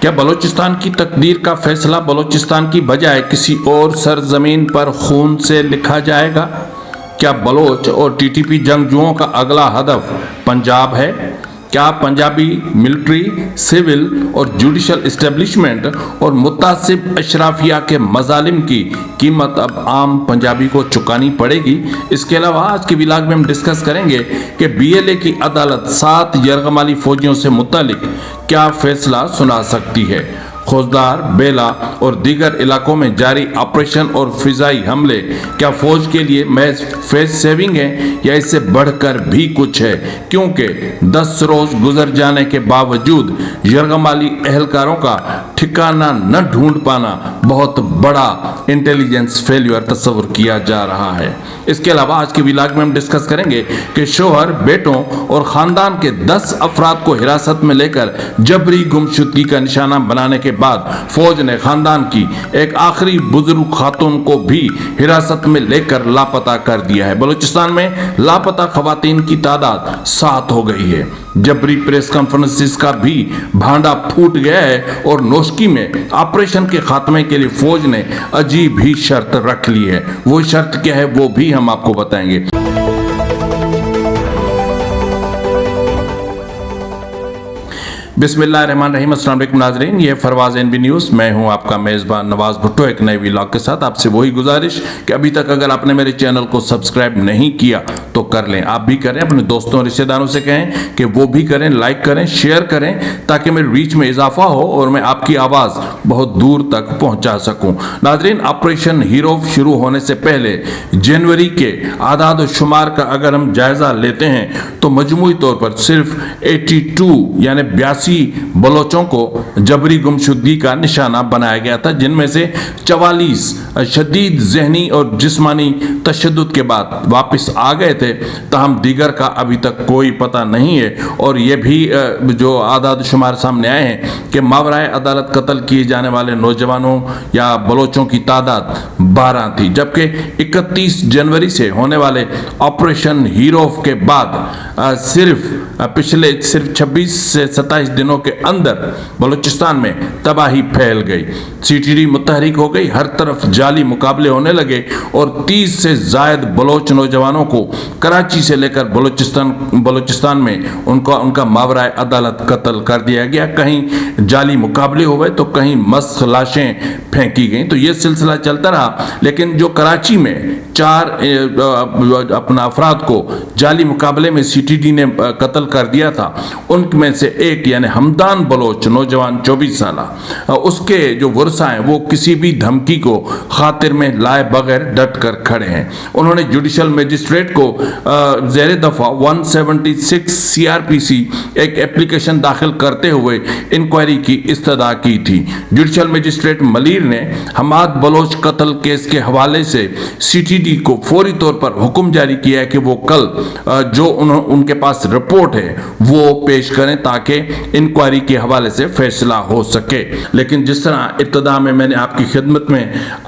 کیا بلوچستان کی تقدیر کا فیصلہ بلوچستان کی بجائے کسی اور سرزمین پر خون سے لکھا جائے گا؟ کیا بلوچ اور ٹی ٹی پی جنگجوؤں کا اگلا ہدف پنجاب ہے؟ کیا پنجابی ملٹری، سول اور جوڈیشل اسٹیبلشمنٹ اور متعصب اشرافیہ کے مظالم کی قیمت اب عام پنجابی کو چکانی پڑے گی؟ اس کے علاوہ آج کے ولاگ میں ہم ڈسکس کریں گے کہ بی ایل اے کی عدالت 7 یرغمالی فوجیوں سے متعلق کیا فیصلہ سنا سکتی ہے۔ خوزدار، بیلا اور دیگر علاقوں میں جاری آپریشن اور فضائی حملے کیا فوج کے لیے محض فیس سیونگ ہیں یا اس سے بڑھ کر بھی کچھ ہے؟ کیونکہ 10 روز گزر جانے کے باوجود یرغمالی اہلکاروں کا ٹھکانہ نہ ڈھونڈ پانا بہت بڑا انٹیلیجنس فیلیور تصور کیا جا رہا ہے۔ اس کے علاوہ آج کے ولاگ میں ہم ڈسکس کریں گے کہ شوہر، بیٹوں اور خاندان کے 10 افراد کو حراست میں لے کر جبری گمشدگی کا نشانہ بنانے کے بعد فوج نے خاندان کی ایک آخری بزرگ خاتون کو بھی حراست میں لے کر لاپتہ کر دیا ہے۔ بلوچستان میں لاپتہ خواتین کی تعداد 7 ہو گئی ہے۔ جبری پریس کانفرنسز کا بھی بھانڈا پھوٹ گیا ہے اور نوشکی میں آپریشن کے خاتمے کے لیے فوج نے عجیب ہی شرط رکھ لی ہے۔ وہ شرط کیا ہے وہ بھی ہم آپ کو بتائیں گے۔ بسم اللہ الرحمن الرحیم۔ السلام علیکم ناظرین، یہ فروز این بی نیوز، میں ہوں آپ کا میزبان نواز بھٹو، ایک نئے ولاگ کے ساتھ آپ سے وہی گزارش کہ ابھی تک اگر آپ نے میرے چینل کو سبسکرائب نہیں کیا تو کر لیں، آپ بھی کریں، اپنے دوستوں اور رشتہ داروں سے کہیں کہ وہ بھی کریں، لائک کریں، شیئر کریں تاکہ میری ریچ میں اضافہ ہو اور میں آپ کی آواز بہت دور تک پہنچا سکوں۔ ناظرین، آپریشن ہیرو شروع ہونے سے پہلے جنوری کے اعداد و شمار کا اگر ہم جائزہ لیتے ہیں تو مجموعی طور پر صرف 82 یعنی 82 بلوچوں کو جبری گمشدگی کا نشانہ بنایا گیا تھا، جن میں سے 44 شدید ذہنی اور جسمانی تشدد کے بعد واپس آ گئے تھے، تاہم دیگر کا ابھی تک کوئی پتہ نہیں ہے۔ اور یہ بھی جو اعداد و شمار سامنے آئے ہیں کہ ماورائے عدالت قتل کیے جانے والے نوجوانوں یا بلوچوں کی تعداد 12 تھی، جبکہ 31 جنوری سے ہونے والے آپریشن ہیرو کے بعد صرف 26 سے 27 دنوں کے اندر بلوچستان میں تباہی پھیل گئی، سی ٹی ڈی متحرک ہو گئی، ہر طرف جعلی مقابلے ہونے لگے اور 30 سے زائد بلوچ نوجوانوں کو کراچی سے لے کر بلوچستان میں ان کا ماورائے عدالت قتل کر دیا گیا۔ کہیں جعلی مقابلے ہوئے تو کہیں مسخ لاشیں پھینکی گئیں، تو یہ سلسلہ چلتا رہا۔ لیکن جو کراچی میں 4 افراد کو جعلی مقابلے میں سی ٹی ڈی نے قتل کر دیا تھا، ان میں سے ایک یعنی ہمدان بلوچ نوجوان 24 سالہ، اس کے جو ورثہ ہیں وہ کسی بھی دھمکی کو خاطر میں لائے بغیر ڈٹ کر کھڑے ہیں۔ انہوں نے جوڈیشل میجسٹریٹ کو زیر دفعہ 176 سی آر پی سی ایک اپلیکیشن داخل کرتے ہوئے انکوائری کی استدعا کی تھی۔ جوڈیشل میجسٹریٹ ملیر نے حماد بلوچ قتل کیس کے حوالے سے سی ٹی ڈی کو فوری طور پر حکم جاری کیا ہے کہ وہ کل جو ان کے پاس رپورٹ ہے وہ پیش کریں تاکہ انکوائری کے حوالے سے فیصلہ ہو سکے۔ لیکن جس طرح ابتدا میں نے آپ کی خدمت میں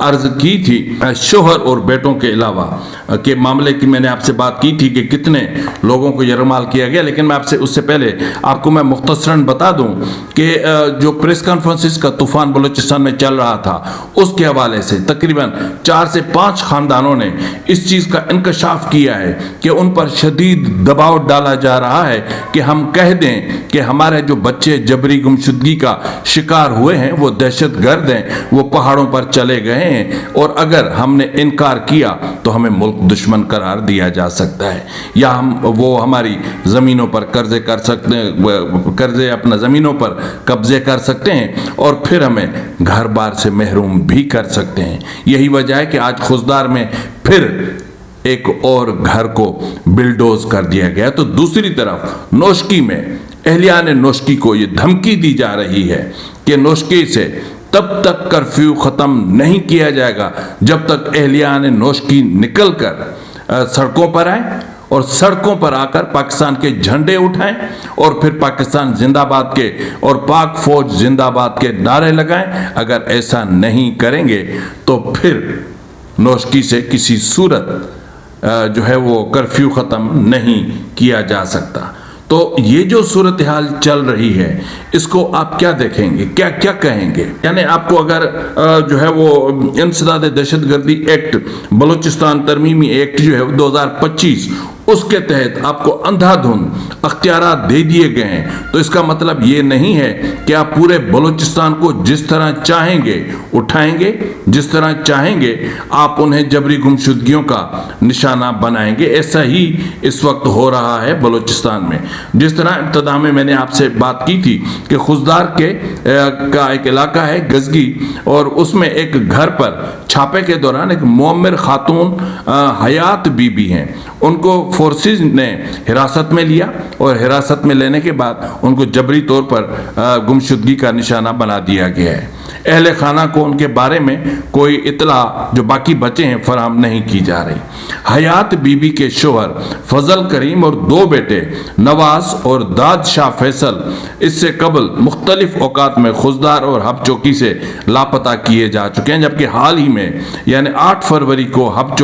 عرض کی تھی، شوہر اور بیٹوں کے علاوہ کے معاملے کی میں نے آپ سے بات کی تھی کہ کتنے لوگوں کو یرغمال کیا گیا، لیکن میں آپ سے اس سے پہلے آپ کو میں مختصراً بتا دوں کہ جو پریس کانفرنسز کا طوفان بلوچستان میں چل رہا تھا اس کے حوالے سے تقریباً 4 سے 5 خاندانوں نے اس چیز کا انکشاف کیا ہے کہ ان پر شدید دباؤ ڈالا جا رہا ہے کہ ہم کہہ دیں کہ ہمارے جو بچے جبری گمشدگی کا شکار ہوئے ہیں وہ دہشت گرد ہیں، وہ پہاڑوں پر چلے گئے ہیں، اور اگر ہم نے انکار کیا تو ہمیں ملک دشمن قرار دیا جا سکتا ہے، یا وہ ہماری زمینوں پر قرضے کر سکتے ہیں، قرضے اپنا زمینوں پر قبضے کر سکتے ہیں اور پھر ہمیں گھر بار سے محروم بھی کر سکتے ہیں۔ یہی وجہ ہے کہ آج خوزدار میں پھر ایک اور گھر کو بلڈوز کر دیا گیا۔ تو دوسری طرف نوشکی میں اہلیان نوشکی کو یہ دھمکی دی جا رہی ہے کہ نوشکی سے تب تک کرفیو ختم نہیں کیا جائے گا جب تک اہلیان نوشکی نکل کر سڑکوں پر آئیں اور سڑکوں پر آ کر پاکستان کے جھنڈے اٹھائیں اور پھر پاکستان زندہ باد کے اور پاک فوج زندہ باد کے نعرے لگائیں۔ اگر ایسا نہیں کریں گے تو پھر نوشکی سے کسی صورت جو ہے وہ کرفیو ختم نہیں کیا جا سکتا۔ تو یہ جو صورتحال چل رہی ہے اس کو آپ کیا دیکھیں گے, کیا کیا کہیں گے؟ یعنی آپ کو اگر جو ہے وہ انسداد دہشت گردی ایکٹ, بلوچستان ترمیمی ایکٹ جو ہے 2025, اس کے تحت آپ کو اندھا دھند اختیارات دے دیے گئے ہیں, تو اس کا مطلب یہ نہیں ہے کہ آپ پورے بلوچستان کو جس طرح چاہیں گے اٹھائیں گے, جس طرح چاہیں گے آپ انہیں جبری گمشدگیوں کا نشانہ بنائیں گے. ایسا ہی اس وقت ہو رہا ہے بلوچستان میں. جس طرح ابتدا میں نے آپ سے بات کی تھی کہ خزدار کا ایک علاقہ ہے گزگی, اور اس میں ایک گھر پر چھاپے کے دوران ایک معمر خاتون حیات بی بی ہیں, ان کو فورسز نے حراست میں لیا, اور حراست میں لینے کے بعد ان کو جبری طور پر گمشدگی کا نشانہ بنا دیا گیا ہے. اہل خانہ کو ان کے بارے میں کوئی اطلاع جو باقی بچے ہیں فراہم نہیں کی جا رہی. حیات بی بی کے شوہر فضل کریم اور 2 بیٹے نواز اور داد شاہ فیصل اس سے قبل مختلف اوقات میں خزدار اور ہب چوکی سے لاپتہ کیے جا چکے ہیں, جبکہ حال ہی میں یعنی 8 فروری کو ہب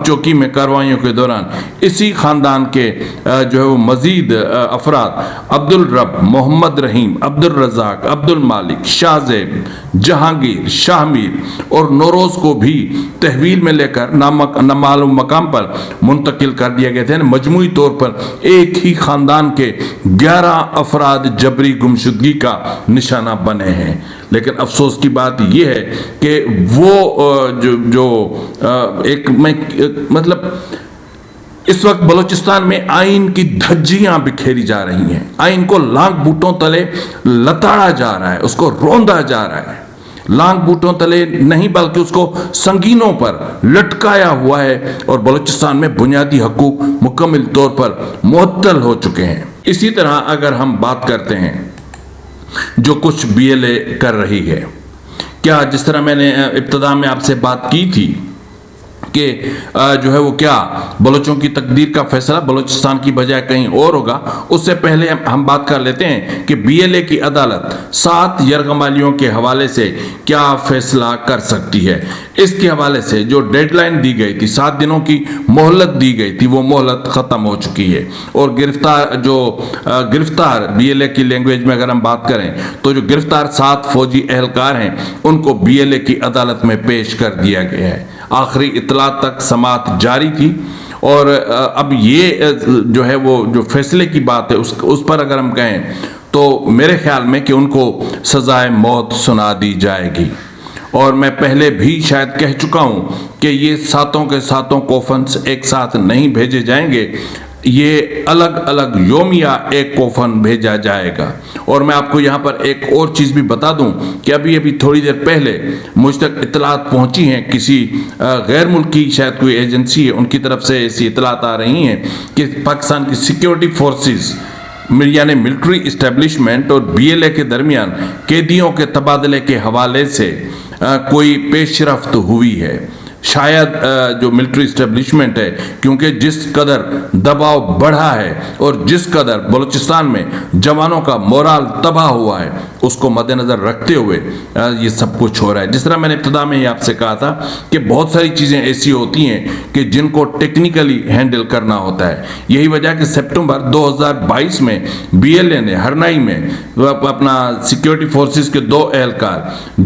چوکی میں کارروائیوں کے دوران اسی خاندان کے جو ہے وہ مزید افراد عبد الرب, محمد رحیم, عبد الرزاق, عبد المالک, شاہ زیب, جہانگیر, شاہ میر اور نوروز کو بھی تحویل میں لے کر نامعلوم مقام پر منتقل کر دیا گئے تھے. مجموعی طور پر ایک ہی خاندان کے 11 افراد جبری گمشدگی کا نشانہ بنے ہیں. لیکن افسوس کی بات یہ ہے کہ وہ مطلب اس وقت بلوچستان میں آئین کی دھجیاں بکھیری جا رہی ہیں, آئین کو لانگ بوٹوں تلے لتاڑا جا رہا ہے, اس کو روندا جا رہا ہے. لانگ بوٹوں تلے نہیں بلکہ اس کو سنگینوں پر لٹکایا ہوا ہے, اور بلوچستان میں بنیادی حقوق مکمل طور پر معطل ہو چکے ہیں. اسی طرح اگر ہم بات کرتے ہیں جو کچھ BLA کر رہی ہے, کیا جس طرح میں نے ابتدا میں آپ سے بات کی تھی کہ جو ہے وہ کیا بلوچوں کی تقدیر کا فیصلہ بلوچستان کی بجائے کہیں اور ہوگا, اس سے پہلے ہم بات کر لیتے ہیں کہ BLA کی عدالت 7 یرغمالیوں کے حوالے سے کیا فیصلہ کر سکتی ہے. اس کے حوالے سے جو ڈیڈ لائن دی گئی تھی, 7 دنوں کی مہلت دی گئی تھی, وہ مہلت ختم ہو چکی ہے. اور گرفتار BLA کی لینگویج میں اگر ہم بات کریں تو جو گرفتار 7 فوجی اہلکار ہیں ان کو BLA کی عدالت میں پیش کر دیا گیا ہے. آخری اطلاع تک سماعت جاری تھی, اور اب یہ جو ہے وہ جو فیصلے کی بات ہے اس پر اگر ہم کہیں تو میرے خیال میں کہ ان کو سزائے موت سنا دی جائے گی. اور میں پہلے بھی شاید کہہ چکا ہوں کہ یہ 7 کے 7 کوفنز ایک ساتھ نہیں بھیجے جائیں گے, یہ الگ الگ یومیہ ایک کوفن بھیجا جائے گا. اور میں آپ کو یہاں پر ایک اور چیز بھی بتا دوں کہ ابھی تھوڑی دیر پہلے مجھ تک اطلاعات پہنچی ہیں, کسی غیر ملکی شاید کوئی ایجنسی ہے ان کی طرف سے ایسی اطلاعات آ رہی ہیں کہ پاکستان کی سیکیورٹی فورسز یعنی ملٹری اسٹیبلشمنٹ اور BLA کے درمیان قیدیوں کے تبادلے کے حوالے سے کوئی پیش رفت ہوئی ہے. شاید جو ملٹری اسٹیبلشمنٹ ہے, کیونکہ جس قدر دباؤ بڑھا ہے اور جس قدر بلوچستان میں جوانوں کا مورال تباہ ہوا ہے, اس کو مد نظر رکھتے ہوئے یہ سب کچھ ہو رہا ہے. جس طرح میں نے ابتدا میں ہی آپ سے کہا تھا کہ بہت ساری چیزیں ایسی ہوتی ہیں کہ جن کو ٹیکنیکلی ہینڈل کرنا ہوتا ہے. یہی وجہ کہ سپٹمبر 2022 میں BLA نے ہرنائی میں اپنا سیکیورٹی فورسز کے 2 اہلکار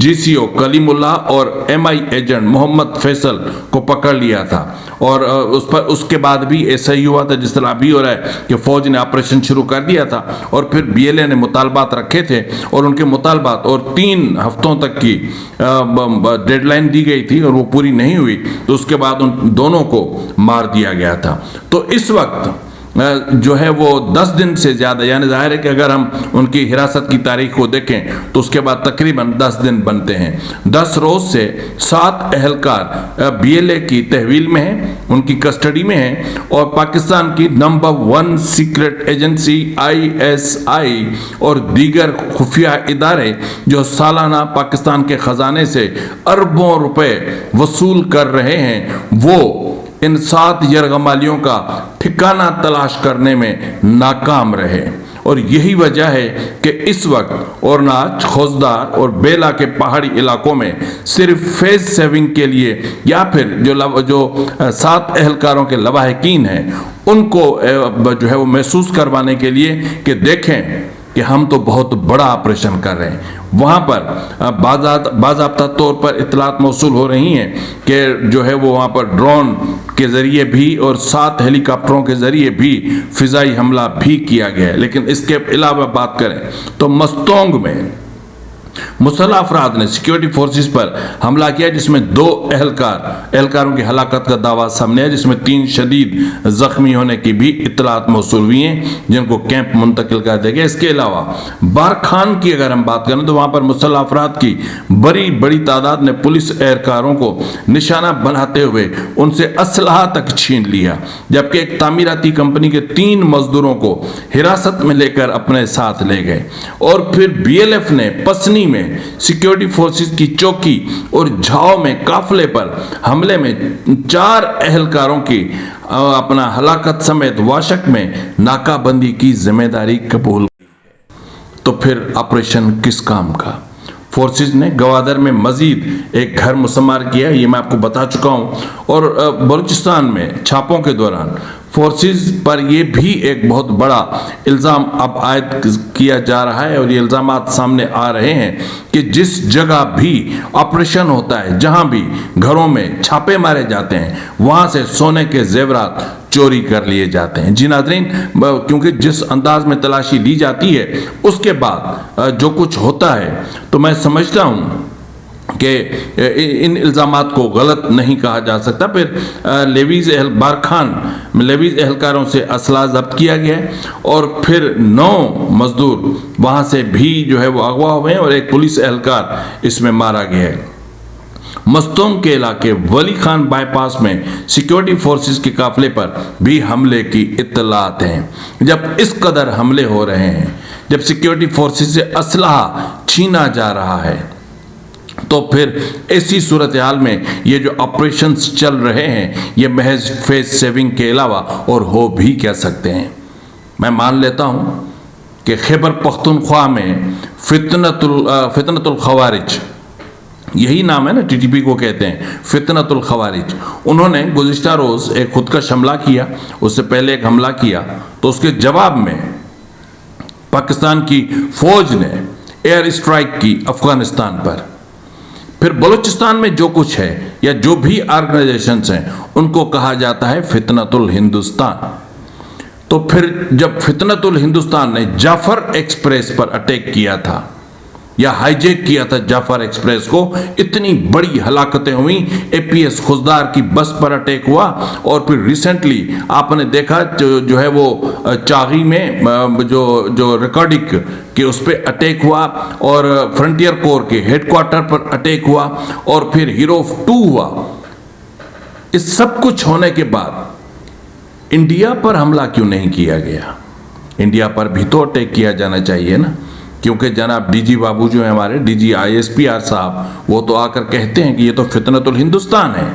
GCO کلیم اللہ اور MI ایجنٹ محمد فیصل کو پکڑ لیا تھا, اور اس کے بعد بھی ایسا ہی ہوا تھا جس طرح ابھی ہو رہا ہے کہ فوج نے آپریشن شروع کر دیا تھا, اور پھر BLA نے مطالبات رکھے تھے, اور ان کے مطالبات اور 3 ہفتوں تک کی ڈیڈ لائن دی گئی تھی اور وہ پوری نہیں ہوئی, تو اس کے بعد ان دونوں کو مار دیا گیا تھا. تو اس وقت جو ہے وہ 10 دن سے زیادہ, یعنی ظاہر ہے کہ اگر ہم ان کی حراست کی تاریخ کو دیکھیں تو اس کے بعد تقریباً 10 دن بنتے ہیں. 10 روز سے 7 اہلکار BLA کی تحویل میں ہیں, ان کی کسٹڈی میں ہیں, اور پاکستان کی نمبر 1 سیکرٹ ایجنسی ISI اور دیگر خفیہ ادارے جو سالانہ پاکستان کے خزانے سے اربوں روپے وصول کر رہے ہیں, وہ ان 7 یرغمالیوں کا ٹھکانہ تلاش کرنے میں ناکام رہے. اور یہی وجہ ہے کہ اس وقت اورناچ، خوزدار اور بیلا کے پہاڑی علاقوں میں صرف فیس سیونگ کے لیے یا پھر جو 7 اہلکاروں کے لواحقین ہیں ان کو جو ہے وہ محسوس کروانے کے لیے کہ دیکھیں کہ ہم تو بہت بڑا آپریشن کر رہے ہیں، وہاں پر باضابطہ طور پر اطلاعات موصول ہو رہی ہیں کہ جو ہے وہ وہاں پر ڈرون کے ذریعے بھی اور 7 ہیلی کاپٹروں کے ذریعے بھی فضائی حملہ بھی کیا گیا ہے۔ لیکن اس کے علاوہ بات کریں تو مستونگ میں مسلح افراد نے سیکیورٹی فورسز پر حملہ کیا جس میں 2 اہلکاروں کی ہلاکت کا دعویٰ سامنے ہے، جس میں 3 شدید زخمی ہونے کی بھی اطلاعات موصول ہوئی ہیں جن کو کیمپ منتقل کر دیا گیا۔ اس کے علاوہ بارکھان کی اگر ہم بات کریں تو وہاں پر مسلح افراد کی بڑی تعداد نے پولیس اہلکاروں کو نشانہ بناتے ہوئے ان سے اسلحہ تک چھین لیا، جبکہ ایک تعمیراتی کمپنی کے 3 مزدوروں کو حراست میں لے کر اپنے ساتھ لے گئے۔ اور پھر بی ایل ایف نے پسنی میں سیکیورٹی فورسز کی چوکی اور جھاؤ میں قافلے پر حملے میں 4 اہلکاروں کی اپنا ہلاکت سمیت واشک میں ناکہ بندی کی ذمہ داری قبول کی۔ تو پھر آپریشن کس کام کا؟ فورسز نے گوادر میں مزید ایک گھر مسمار کیا، یہ میں آپ کو بتا چکا ہوں، اور بلوچستان میں چھاپوں کے دوران فورسز پر یہ بھی ایک بہت بڑا الزام اب عائد کیا جا رہا ہے اور یہ الزامات سامنے آ رہے ہیں کہ جس جگہ بھی آپریشن ہوتا ہے، جہاں بھی گھروں میں چھاپے مارے جاتے ہیں، وہاں سے سونے کے زیورات چوری کر لیے جاتے ہیں۔ جی ناظرین، کیونکہ جس انداز میں تلاشی لی جاتی ہے اس کے بعد جو کچھ ہوتا ہے تو میں سمجھتا ہوں کہ ان الزامات کو غلط نہیں کہا جا سکتا۔ پھر لیویز اہلکاروں سے اسلحہ ضبط کیا گیا ہے اور پھر 9 مزدور وہاں سے بھی جو ہے وہ اغوا ہوئے ہیں اور ایک پولیس اہلکار اس میں مارا گیا ہے۔ مستونگ کے علاقے ولی خان بائی پاس میں سیکیورٹی فورسز کے قافلے پر بھی حملے کی اطلاعات ہیں۔ جب اس قدر حملے ہو رہے ہیں، جب سیکیورٹی فورسز سے اسلحہ چھینا جا رہا ہے، تو پھر ایسی صورتحال میں یہ جو آپریشنز چل رہے ہیں یہ محض فیس سیونگ کے علاوہ اور ہو بھی کیا سکتے ہیں۔ میں مان لیتا ہوں کہ خیبر پختونخوا میں فتنۃ الخوارج، یہی نام ہے نا، ٹی ٹی پی کو کہتے ہیں فتنۃ الخوارج، انہوں نے گزشتہ روز ایک خودکش حملہ کیا، اس سے پہلے ایک حملہ کیا، تو اس کے جواب میں پاکستان کی فوج نے ایئر اسٹرائک کی افغانستان پر۔ پھر بلوچستان میں جو کچھ ہے یا جو بھی آرگنائزیشنز ہیں ان کو کہا جاتا ہے فتنۃ الہندوستان۔ تو پھر جب فتنۃ الہندوستان نے جعفر ایکسپریس پر اٹیک کیا تھا یا ہائی جیک کیا تھا جعفر ایکسپریس کو، اتنی بڑی ہلاکتیں ہوئیں، اے پی ایس خوزدار کی بس پر اٹیک ہوا، اور پھر ریسنٹلی آپ نے دیکھا جو ہے وہ چاغی میں جو ریکارڈک کہ اس پہ اٹیک ہوا، اور فرنٹیئر کور کے ہیڈ کوارٹر پر اٹیک ہوا، اور پھر ہیروف 2 ہوا۔ اس سب کچھ ہونے کے بعد انڈیا پر حملہ کیوں نہیں کیا گیا؟ انڈیا پر بھی تو اٹیک کیا جانا چاہیے نا، کیونکہ جناب ڈی جی بابو جو ہیں ہمارے D G I S P R صاحب، وہ تو آ کر کہتے ہیں کہ یہ تو فتنۃ الہندوستان ہے،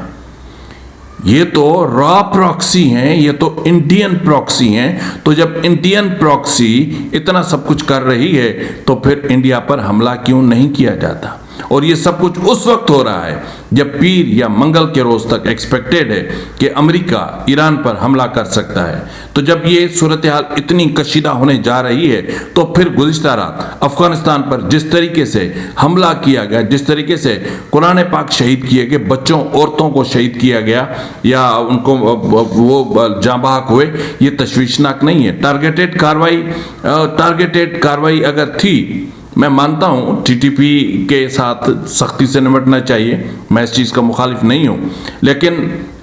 یہ تو را پراکسی ہیں، یہ تو انڈین پراکسی ہیں۔ تو جب انڈین پراکسی اتنا سب کچھ کر رہی ہے تو پھر انڈیا پر حملہ کیوں نہیں کیا جاتا؟ اور یہ سب کچھ اس وقت ہو رہا ہے جب پیر یا منگل کے روز تک ایکسپیکٹڈ ہے کہ امریکہ ایران پر حملہ کر سکتا ہے۔ تو جب یہ صورتحال اتنی کشیدہ ہونے جا رہی ہے تو پھر گزشتہ رات افغانستان پر جس طریقے سے حملہ کیا گیا، جس طریقے سے قرآن پاک شہید کیے گئے، بچوں عورتوں کو شہید کیا گیا یا ان کو وہ جاں بحق ہوئے، یہ تشویشناک نہیں ہے؟ ٹارگیٹڈ کاروائی اگر تھی، میں مانتا ہوں ٹی ٹی پی کے ساتھ سختی سے نمٹنا چاہیے، میں اس چیز کا مخالف نہیں ہوں، لیکن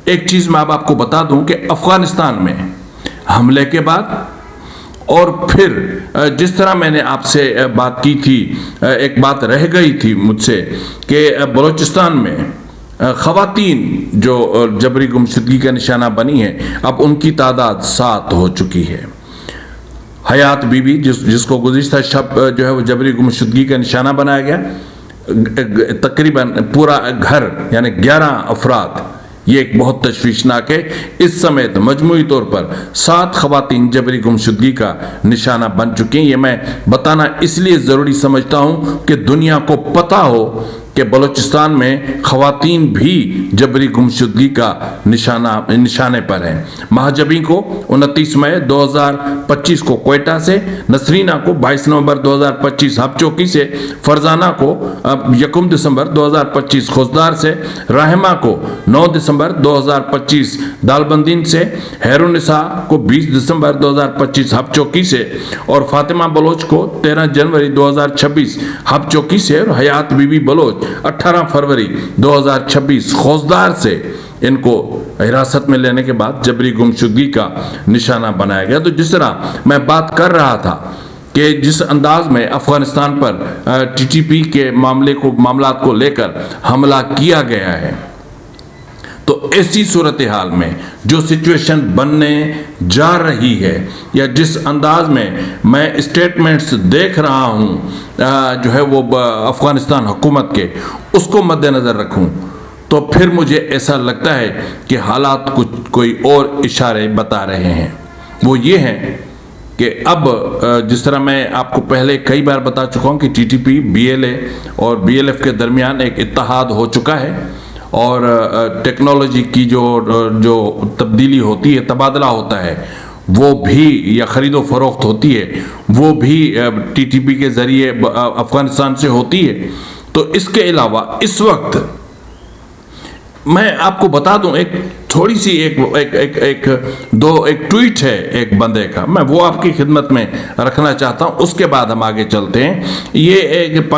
ایک چیز میں اب آپ کو بتا دوں کہ افغانستان میں حملے کے بعد، اور پھر جس طرح میں نے آپ سے بات کی تھی، ایک بات رہ گئی تھی مجھ سے کہ بلوچستان میں خواتین جو جبری گمشدگی کا نشانہ بنی ہیں، اب ان کی تعداد 7 ہو چکی ہے۔ حیات بی بی جس کو گزشتہ شب جو ہے وہ جبری گمشدگی کا نشانہ بنایا گیا، تقریباً پورا گھر یعنی 11 افراد یہ ایک بہت تشویشناک ہے۔ اس سمیت مجموعی طور پر 7 خواتین جبری گمشدگی کا نشانہ بن چکی ہیں۔ یہ میں بتانا اس لیے ضروری سمجھتا ہوں کہ دنیا کو پتہ ہو کہ بلوچستان میں خواتین بھی جبری گمشدگی کا نشانے پر ہیں۔ مہاجبین کو 29 مئی 2025 کو کوئٹہ سے، نسرینہ کو 22 نومبر 2025 ہب چوکی سے، فرزانہ کو 1 دسمبر 2025 خوزدار سے، رحمہ کو 9 دسمبر 2025 دالبندین سے، ہیرونسا کو 20 دسمبر 2025 ہب چوکی سے، اور فاطمہ بلوچ کو 13 جنوری 2026 ہب چوکی سے، اور حیات بی بی بلوچ 18 فروری 2026 خوزدار سے ان کو حراست میں لینے کے بعد جبری گمشدگی کا نشانہ بنایا گیا۔ تو جس طرح میں بات کر رہا تھا کہ جس انداز میں افغانستان پر ٹی ٹی پی کے معاملات کو لے کر حملہ کیا گیا ہے، تو ایسی صورتحال میں جو سچویشن بننے جا رہی ہے، یا جس انداز میں میں اسٹیٹمنٹس دیکھ رہا ہوں جو ہے وہ افغانستان حکومت کے، اس کو مد نظر رکھوں تو پھر مجھے ایسا لگتا ہے کہ حالات کوئی اور اشارے بتا رہے ہیں۔ وہ یہ ہیں کہ اب جس طرح میں آپ کو پہلے کئی بار بتا چکا ہوں کہ T T P, B L A اور بی ایل ایف کے درمیان ایک اتحاد ہو چکا ہے، اور ٹیکنالوجی کی جو تبدیلی ہوتی ہے، تبادلہ ہوتا ہے، وہ بھی، یا خرید و فروخت ہوتی ہے، وہ بھی ٹی ٹی پی کے ذریعے افغانستان سے ہوتی ہے۔ تو اس کے علاوہ اس وقت میں آپ کو بتا دوں، ایک تھوڑی سی ایک ٹویٹ ہے ایک بندے کا، میں وہ آپ کی خدمت میں رکھنا چاہتا ہوں، اس کے بعد ہم آگے چلتے ہیں۔ یہ ایک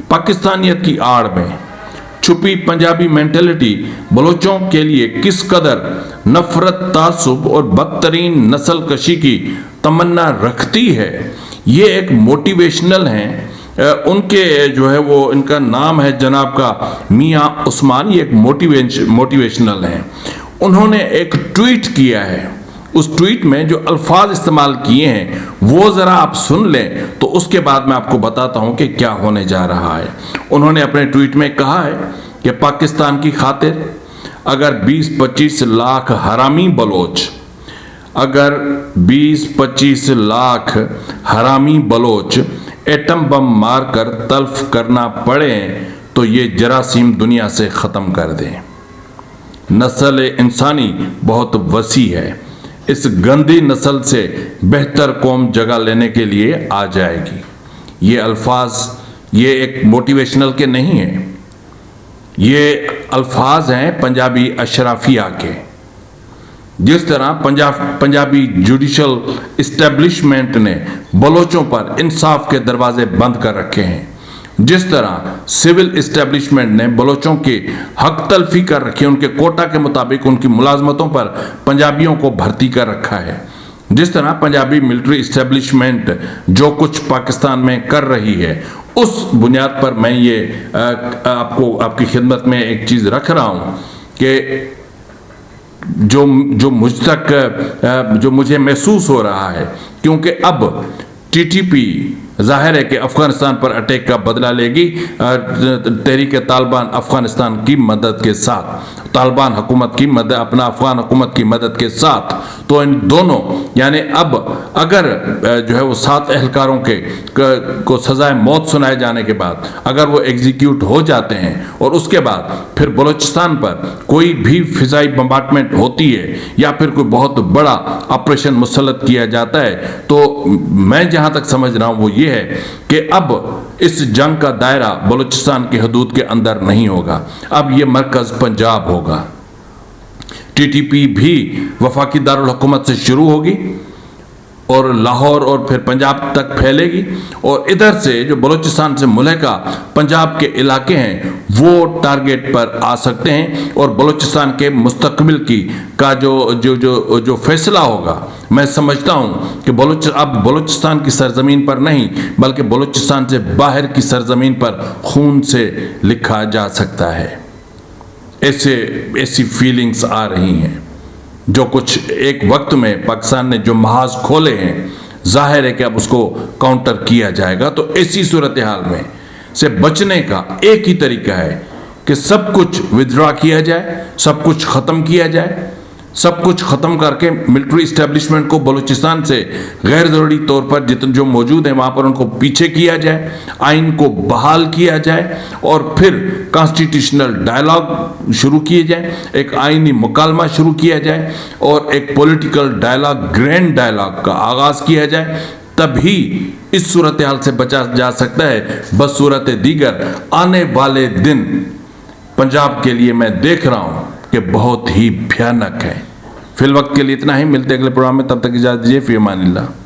پاکستانیت کی آڑ میں چھپی پنجابی مینٹلٹی بلوچوں کے لیے کس قدر نفرت، تعصب اور بدترین نسل کشی کی تمنا رکھتی ہے، یہ ایک موٹیویشنل ہیں۔ ان کے جو ہے وہ، ان کا نام ہے جناب کا میاں عثمان، یہ ایک موٹیویشنل ہیں۔ انہوں نے ایک ٹویٹ کیا ہے، اس ٹویٹ میں جو الفاظ استعمال کیے ہیں وہ ذرا آپ سن لیں، تو اس کے بعد میں آپ کو بتاتا ہوں کہ کیا ہونے جا رہا ہے۔ انہوں نے اپنے ٹویٹ میں کہا ہے کہ پاکستان کی خاطر اگر 20-25 لاکھ حرامی بلوچ، اگر 20-25 لاکھ حرامی بلوچ ایٹم بم مار کر تلف کرنا پڑے تو یہ جراثیم دنیا سے ختم کر دیں۔ نسل انسانی بہت وسیع ہے، اس گندی نسل سے بہتر قوم جگہ لینے کے لیے آ جائے گی۔ یہ الفاظ یہ ایک موٹیویشنل کے نہیں ہیں، یہ الفاظ ہیں پنجابی اشرافیہ کے۔ جس طرح پنجابی جوڈیشل اسٹیبلشمنٹ نے بلوچوں پر انصاف کے دروازے بند کر رکھے ہیں، جس طرح سول اسٹیبلشمنٹ نے بلوچوں کی حق تلفی کر رکھی ہے، ان کے کوٹا کے مطابق ان کی ملازمتوں پر پنجابیوں کو بھرتی کر رکھا ہے، جس طرح پنجابی ملٹری اسٹیبلشمنٹ جو کچھ پاکستان میں کر رہی ہے، اس بنیاد پر میں یہ آپ کی خدمت میں ایک چیز رکھ رہا ہوں کہ جو مجھے محسوس ہو رہا ہے، کیونکہ اب ٹی ٹی پی ظاہر ہے کہ افغانستان پر اٹیک کا بدلہ لے گی تحریک طالبان افغانستان کی مدد کے ساتھ، طالبان حکومت کی مدد، اپنا افغان حکومت کی مدد کے ساتھ۔ تو ان دونوں، یعنی اب اگر جو ہے وہ 7 اہلکاروں کو سزائے موت سنائے جانے کے بعد اگر وہ ایگزیکیوٹ ہو جاتے ہیں، اور اس کے بعد پھر بلوچستان پر کوئی بھی فضائی بمبارڈمنٹ ہوتی ہے یا پھر کوئی بہت بڑا آپریشن مسلط کیا جاتا ہے، تو میں جہاں تک سمجھ رہا ہوں وہ یہ ہے کہ اب اس جنگ کا دائرہ بلوچستان کی حدود کے اندر نہیں ہوگا، اب یہ مرکز پنجاب ہوگا۔ ٹی ٹی پی بھی وفاقی دارالحکومت سے شروع ہوگی اور لاہور اور پھر پنجاب تک پھیلے گی، اور ادھر سے جو بلوچستان سے ملحقہ پنجاب کے علاقے ہیں وہ ٹارگٹ پر آ سکتے ہیں، اور بلوچستان کے مستقبل کا جو فیصلہ ہوگا، میں سمجھتا ہوں کہ اب بلوچستان کی سرزمین پر نہیں بلکہ بلوچستان سے باہر کی سرزمین پر خون سے لکھا جا سکتا ہے۔ ایسی فیلنگز آ رہی ہیں۔ جو کچھ ایک وقت میں پاکستان نے جو محاذ کھولے ہیں، ظاہر ہے کہ اب اس کو کاؤنٹر کیا جائے گا۔ تو ایسی صورتحال میں سے بچنے کا ایک ہی طریقہ ہے کہ سب کچھ ودرا کیا جائے، سب کچھ ختم کیا جائے، سب کچھ ختم کر کے ملٹری اسٹیبلشمنٹ کو بلوچستان سے غیر ضروری طور پر جو موجود ہیں وہاں پر ان کو پیچھے کیا جائے، آئین کو بحال کیا جائے اور پھر کانسٹیٹیوشنل ڈائلاگ شروع کیے جائیں، ایک آئینی مکالمہ شروع کیا جائے اور ایک پولیٹیکل ڈائلاگ، گرینڈ ڈائلاگ کا آغاز کیا جائے، تبھی اس صورتحال سے بچا جا سکتا ہے۔ بس صورت دیگر آنے والے دن پنجاب کے لیے میں دیکھ رہا ہوں کہ بہت ہی بھیانک ہے۔ فی الوقت کے لیے اتنا ہی، ملتے اگلے پروگرام میں، تب تک اجازت دیجیے، فی امان اللہ۔